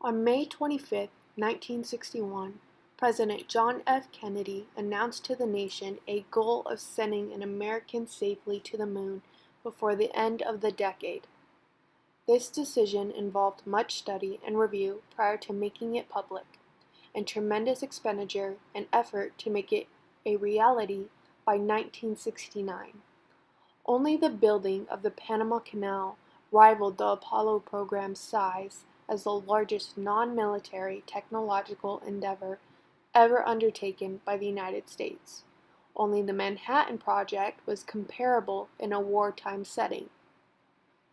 On May 25, 1961, President John F. Kennedy announced to the nation a goal of sending an American safely to the moon before the end of the decade. This decision involved much study and review prior to making it public, and tremendous expenditure and effort to make it a reality by 1969. Only the building of the Panama Canal rivaled the Apollo program's size as the largest non-military technological endeavor ever undertaken by the United States. Only the Manhattan Project was comparable in a wartime setting.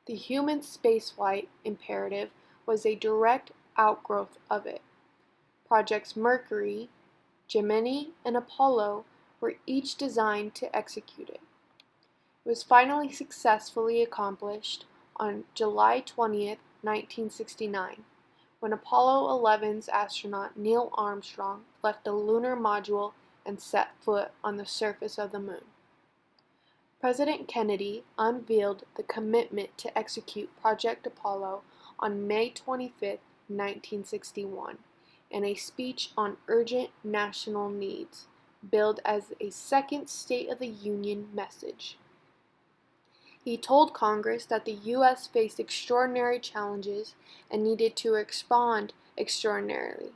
The human spaceflight imperative was a direct outgrowth of it. Projects Mercury, Gemini, and Apollo were each designed to execute it. It was finally successfully accomplished on July 20, 1969, when Apollo 11's astronaut Neil Armstrong left the lunar module and set foot on the surface of the moon. President Kennedy unveiled the commitment to execute Project Apollo on May 25, 1961, in a speech on urgent national needs, billed as a second State of the Union message. He told Congress that the U.S. faced extraordinary challenges and needed to respond extraordinarily.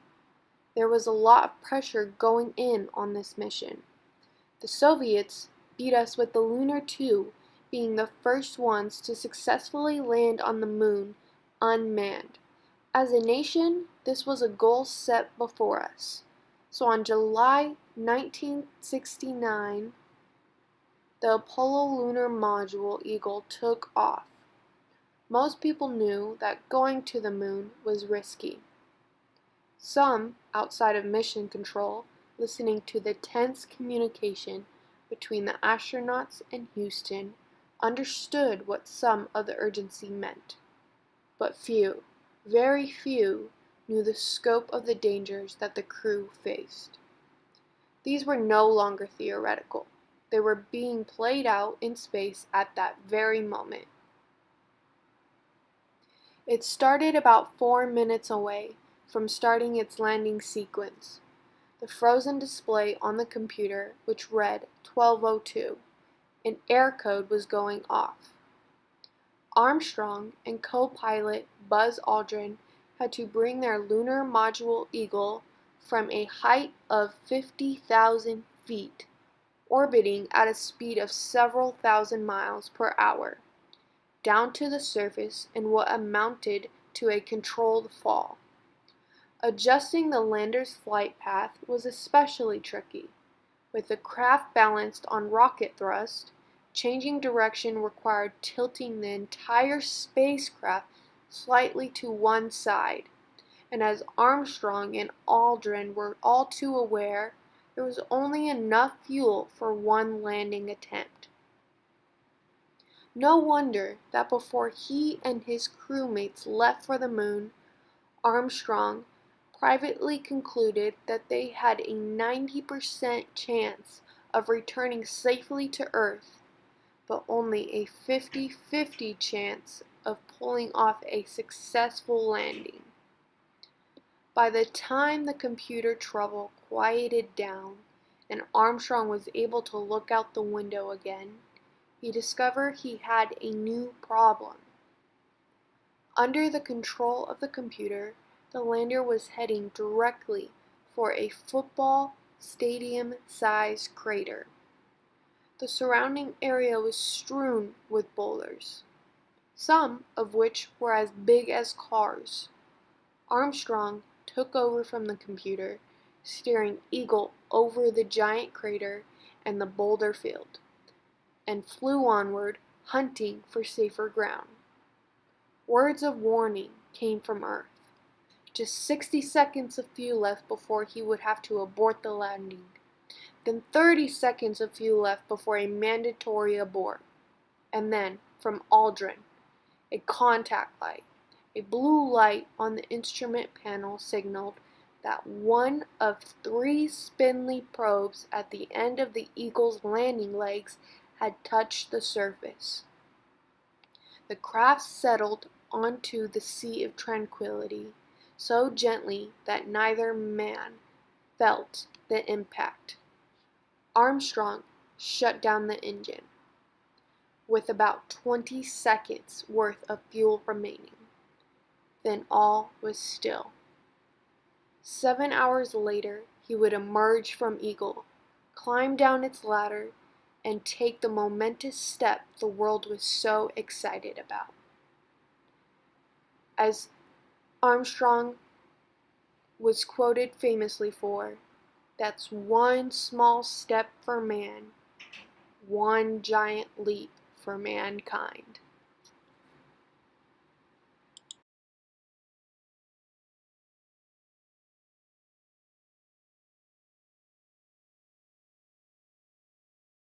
There was a lot of pressure going in on this mission. The Soviets beat us with the Lunar 2 being the first ones to successfully land on the moon unmanned. As a nation, this was a goal set before us. So on July 1969, the Apollo lunar module Eagle took off. Most people knew that going to the moon was risky. Some, outside of mission control, listening to the tense communication between the astronauts and Houston, understood what some of the urgency meant. But few, very few, knew the scope of the dangers that the crew faced. These were no longer theoretical. They were being played out in space at that very moment. It started about 4 minutes away from starting its landing sequence. The frozen display on the computer, which read 12:02, an air code was going off. Armstrong and co-pilot Buzz Aldrin had to bring their lunar module Eagle from a height of 50,000 feet, orbiting at a speed of several thousand miles per hour, down to the surface in what amounted to a controlled fall. Adjusting the lander's flight path was especially tricky. With the craft balanced on rocket thrust, changing direction required tilting the entire spacecraft slightly to one side, and as Armstrong and Aldrin were all too aware, there was only enough fuel for one landing attempt. No wonder that before he and his crewmates left for the moon, Armstrong privately concluded that they had a 90% chance of returning safely to Earth, but only a 50-50 chance of pulling off a successful landing. By the time the computer trouble quieted down and Armstrong was able to look out the window again, he discovered he had a new problem. Under the control of the computer, the lander was heading directly for a football stadium-sized crater. The surrounding area was strewn with boulders, some of which were as big as cars. Armstrong took over from the computer, steering Eagle over the giant crater and the boulder field, and flew onward, hunting for safer ground. Words of warning came from Earth. Just 60 seconds of fuel left before he would have to abort the landing. Then 30 seconds of fuel left before a mandatory abort. And then, from Aldrin, a contact light. A blue light on the instrument panel signaled that one of 3 spindly probes at the end of the Eagle's landing legs had touched the surface. The craft settled onto the Sea of Tranquility, so gently that neither man felt the impact. Armstrong shut down the engine, with about 20 seconds worth of fuel remaining. Then all was still. 7 hours later, he would emerge from Eagle, climb down its ladder, and take the momentous step the world was so excited about. As Armstrong was quoted famously for, "That's one small step for man, one giant leap for mankind."